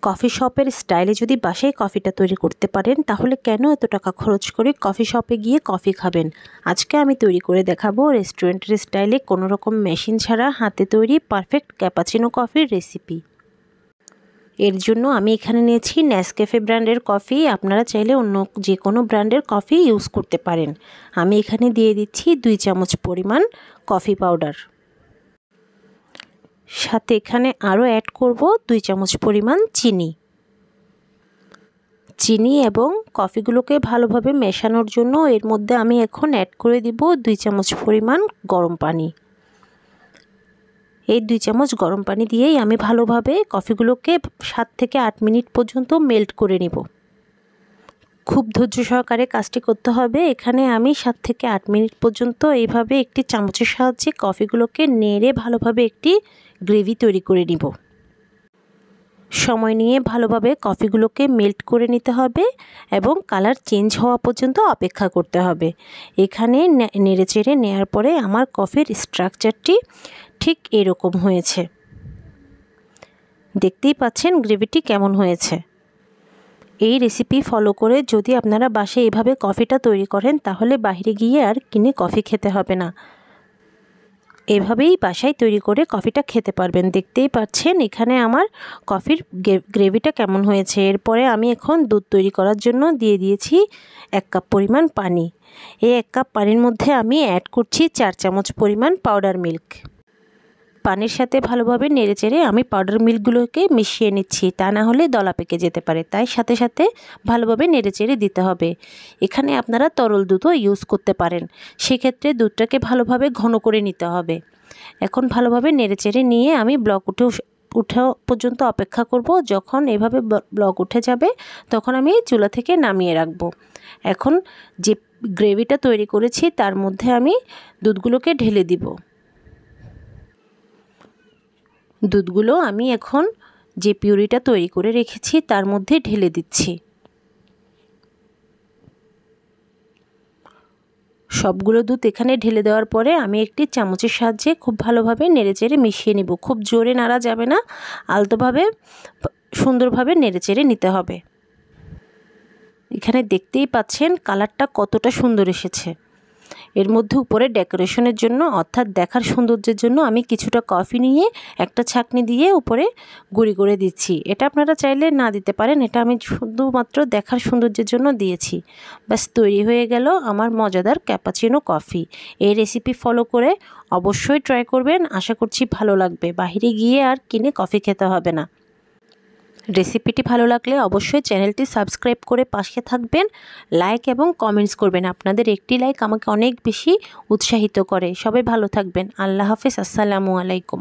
Coffee শপের স্টাইলে যদি বাসায় কফিটা তৈরি করতে পারেন তাহলে কেন এত টাকা খরচ করে কফি শপে গিয়ে কফি খাবেন। আজকে আমি তৈরি করে দেখাবো রেস্টুরেন্টের স্টাইলে কোনো রকম মেশিন ছাড়া হাতে তৈরি পারফেক্ট ক্যাপাচিনো কফির রেসিপি। এর জন্য আমি এখানে নিয়েছি নেসক্যাফে ব্র্যান্ডের কফি। আপনারা চাইলে অন্য যে কোনো ব্র্যান্ডের কফি ইউজ করতে পারেন। আমি এখানে দিয়ে দিচ্ছি 2 চামচ পরিমাণ কফি পাউডার। সাথে এখানে আরও অ্যাড করব 2 চামচ পরিমাণ চিনি এবং কফিগুলোকে ভালোভাবে মেশানোর জন্য এর মধ্যে আমি এখন অ্যাড করে দিব 2 চামচ পরিমাণ গরম পানি। এই 2 চামচ গরম পানি দিয়েই আমি ভালোভাবে কফিগুলোকে 7 থেকে 8 মিনিট পর্যন্ত মেল্ট করে নিব। খুব ধৈর্য সহকারে কাজটি করতে হবে। এখানে আমি 7 থেকে 8 মিনিট পর্যন্ত এইভাবে একটি চামচের সাহায্যে কফিগুলোকে নেড়ে ভালোভাবে একটি গ্রেভি তৈরি করে নিব। সময় নিয়ে ভালোভাবে কফিগুলোকে মেল্ট করে নিতে হবে এবং কালার চেঞ্জ হওয়া পর্যন্ত অপেক্ষা করতে হবে। এখানে নেড়েচেড়ে নেওয়ার পরে আমার কফির স্ট্রাকচারটি ঠিক এরকম হয়েছে। দেখতেই পাচ্ছেন গ্রেভিটি কেমন হয়েছে। এই রেসিপি ফলো করে যদি আপনারা বাসায় এভাবে কফিটা তৈরি করেন তাহলে বাইরে গিয়ে আর কিনে কফি খেতে হবে না। এভাবেই বাসায় তৈরি করে কফিটা খেতে পারবেন। দেখতেই পাচ্ছেন এখানে আমার কফির গ্রেভিটা কেমন হয়েছে। এরপরে আমি এখন দুধ তৈরি করার জন্য দিয়ে দিয়েছি 1 কাপ পরিমাণ পানি। এই 1 কাপ পানির মধ্যে আমি অ্যাড করছি 4 চামচ পরিমাণ পাউডার মিল্ক। পানির সাথে ভালোভাবে নেড়েচেড়ে আমি পাউডার মিল্কগুলোকে মিশিয়ে নিচ্ছি, তা না হলে দলা পেকে যেতে পারে। তাই সাথে সাথে ভালোভাবে নেড়েচেড়ে দিতে হবে। এখানে আপনারা তরল দুধও ইউজ করতে পারেন, সেক্ষেত্রে দুধটাকে ভালোভাবে ঘন করে নিতে হবে। এখন ভালোভাবে নেড়েচেড়ে নিয়ে আমি ব্লক উঠে পর্যন্ত অপেক্ষা করব। যখন এভাবে ব্লক উঠে যাবে তখন আমি চুলা থেকে নামিয়ে রাখব। এখন যে গ্রেভিটা তৈরি করেছি তার মধ্যে আমি দুধগুলোকে ঢেলে দিব। দুধগুলো আমি এখন যে পিউরিটা তৈরি করে রেখেছি তার মধ্যে ঢেলে দিচ্ছি। সবগুলো দুধ এখানে ঢেলে দেওয়ার পরে আমি একটি চামচের সাহায্যে খুব ভালোভাবে নেড়েচেড়ে মিশিয়ে নেব। খুব জোরে নাড়া যাবে না, আলতোভাবে সুন্দরভাবে নেড়েচেড়ে নিতে হবে। এখানে দেখতেই পাচ্ছেন কালারটা কতটা সুন্দর এসেছে। এর মধ্যে উপরে ডেকোরেশনের জন্য অর্থাৎ দেখার সৌন্দর্যের জন্য আমি কিছুটা কফি নিয়ে একটা ছাঁকনি দিয়ে উপরে গুঁড়ি করে দিচ্ছি। এটা আপনারা চাইলে না দিতে পারেন, এটা আমি শুধুমাত্র দেখার সৌন্দর্যের জন্য দিয়েছি। ব্যাস তৈরি হয়ে গেল আমার মজাদার ক্যাপাচিনো কফি। এই রেসিপি ফলো করে অবশ্যই ট্রাই করবেন, আশা করছি ভালো লাগবে। বাইরে গিয়ে আর কিনে কফি খেতে হবে না। রেসিপিটি ভালো লাগলে অবশ্যই চ্যানেলটি সাবস্ক্রাইব করে পাশে থাকবেন, লাইক এবং কমেন্টস করবেন। আপনাদের একটি লাইক আমাকে অনেক বেশি উৎসাহিত করে। সবাই ভালো থাকবেন। আল্লাহ হাফেজ। আসসালামু আলাইকুম।